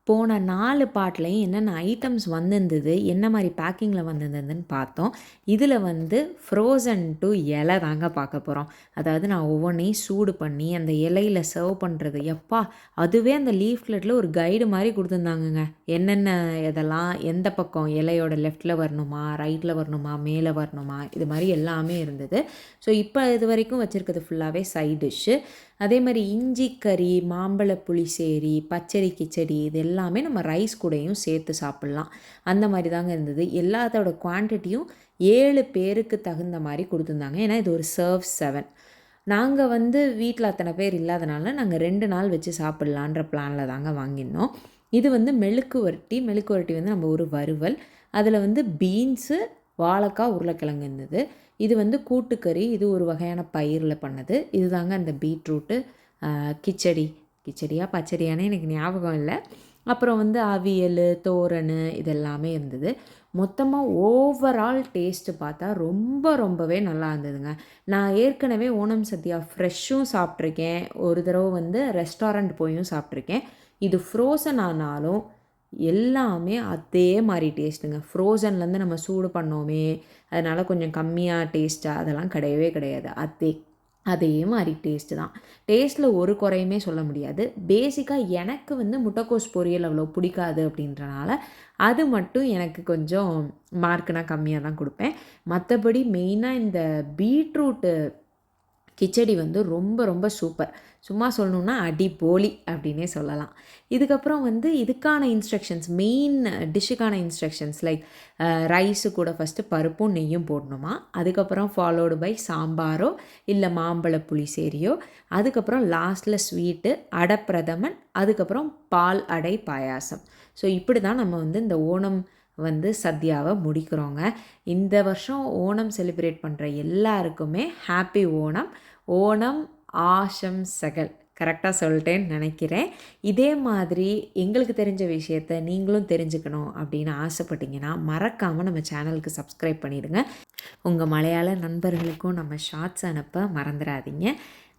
போன 4 பார்ட்லயும் என்னென்ன ஐட்டம்ஸ் வந்திருந்தது, என்ன மாரி பேக்கிங்கில வந்திருந்ததுன்னு பார்த்தோம். இதில வந்து ஃப்ரோசன் டூ இலை தாங்க பார்க்க போறோம். அதாவது நான் ஒவ்வொன்னையும் சூடு பண்ணி, அந்த இலையில சர்வ் பண்ணுறது. எப்பா! அதுவே அந்த லீஃப்லெட்ல ஒரு கைடு மாரி குடுத்துருந்தாங்கங்க. என்னென்ன இதெல்லாம் எந்த பக்கம் இலையோட லெஃப்ட்ல வரணுமா, ரைட்ல வரணுமா, மேலே வரணுமா, இது மாரி எல்லாமே இருந்தது. ஸோ, இப்போ இதுவரைக்கும் வச்சிருக்கிறது ஃபுல்லாவே சைட் டிஷ்ஷு. அதே மாரி இஞ்சி கறி, மாம்பழ புளிசேரி, பச்சடி கிச்சடி இது எல்லாமே நம்ம ரைஸ் கூடயும் சேர்த்து சாப்பிட்லாம். அந்த மாரி தாங்க இருந்தது. எல்லாத்தோட குவான்டிட்டியும் 7 பேருக்கு தகுந்த மாரி குடுத்துருந்தாங்க. ஏன்னா இது ஒரு சர்வ் 7. நாங்க வந்து வீட்ல அத்தனை பேர் இல்லாதனால, நாங்க 2 நாள் வச்சு சாப்பிட்லான்ற பிளான்ல தாங்க வாங்கியிருந்தோம். இது வந்து மெழுக்கு வரட்டி. மெழுக்கு வரட்டி வந்து நம்ம ஒரு வறுவல். அதில வந்து பீன்ஸு, வாழைக்காய், உருளைக்கிழங்கு இருந்தது. இது வந்து கூட்டுக்கறி. இது ஒரு வகையான பயிர்ல பண்ணது. இதுதாங்க அந்த பீட்ரூட்டு கிச்சடி. கிச்சடியா பச்சடியான்னு எனக்கு ஞாபகம் இல்ல. அப்புறம் வந்து அவியல், தோரன் இதெல்லாமே இருந்தது. மொத்தமா ஓவரால் டேஸ்ட்டு பார்த்தா ரொம்பவே நல்லா இருந்ததுங்க. நான் ஏற்கனவே ஓணம் சத்யா ஃப்ரெஷ்ஷும் சாப்பிட்ருக்கேன். ஒரு தடவ வந்து ரெஸ்டாரண்ட் போயும் சாப்பிட்ருக்கேன். இது ஃப்ரோசன் ஆனாலும் எல்லாமே அதே மாரி டேஸ்ட்டுங்க. ஃப்ரோசன்லேருந்து நம்ம சூடு பண்ணோமே, அதனால கொஞ்சம் கம்மியா டேஸ்ட்டா அதெல்லாம் கிடையவே கிடையாது. அதே மாரி டேஸ்ட்டு தான். டேஸ்ட்டில் ஒரு குறையுமே சொல்ல முடியாது. பேசிக்கா எனக்கு வந்து முட்டைக்கோஸ் பொரியல் அவ்வளோ பிடிக்காது அப்படின்றனால, அது மட்டும் எனக்கு கொஞ்சம் மார்க்குனா கம்மியா தான் குடுப்பேன். மத்தபடி மெயினா இந்த பீட்ரூட்டு கிச்சடி வந்து ரொம்ப சூப்பர். சும்மா சொல்லணும்னா அடிபோலி அப்படின்னே சொல்லலாம். இதுக்கப்புறம் வந்து இதுக்கான இன்ஸ்ட்ரக்ஷன்ஸ் மெயின் டிஷ்ஷுக்கான இன்ஸ்ட்ரக்ஷன்ஸ் லைக் ரைஸு கூட ஃபஸ்ட்டு பருப்பும் நெய்யும் போடணுமா. அதுக்கப்புறம் ஃபாலோடு பை சாம்பாரோ இல்லை மாம்பழ புளிசேரியோ. அதுக்கப்புறம் லாஸ்ட்டில் ஸ்வீட்டு, அடப்பிரதமன், அதுக்கப்புறம் பால் அடை பாயாசம். ஸோ இப்படி தான் நம்ம வந்து இந்த ஓணம் வந்து சத்யாவை முடிக்கிறோங்க. இந்த வருஷம் ஓணம் செலிப்ரேட் பண்ணுற எல்லாருக்குமே ஹாப்பி ஓணம். ஓணம் ஆஷம்சகள். கரெக்டாக சொல்லிட்டேன்னு நினைக்கிறேன். இதே மாதிரி எங்களுக்கு தெரிஞ்ச விஷயத்த நீங்களும் தெரிஞ்சுக்கணும் அப்படின்னு ஆசைப்பட்டீங்கன்னா, மறக்காமல் நம்ம சேனலுக்கு சப்ஸ்கிரைப் பண்ணிடுங்க. உங்கள் மலையாள நண்பர்களுக்கும் நம்ம ஷார்ட்ஸ் அனுப்ப மறந்துடாதீங்க.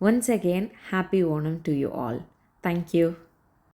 Once again happy Onam to you all. Thank you.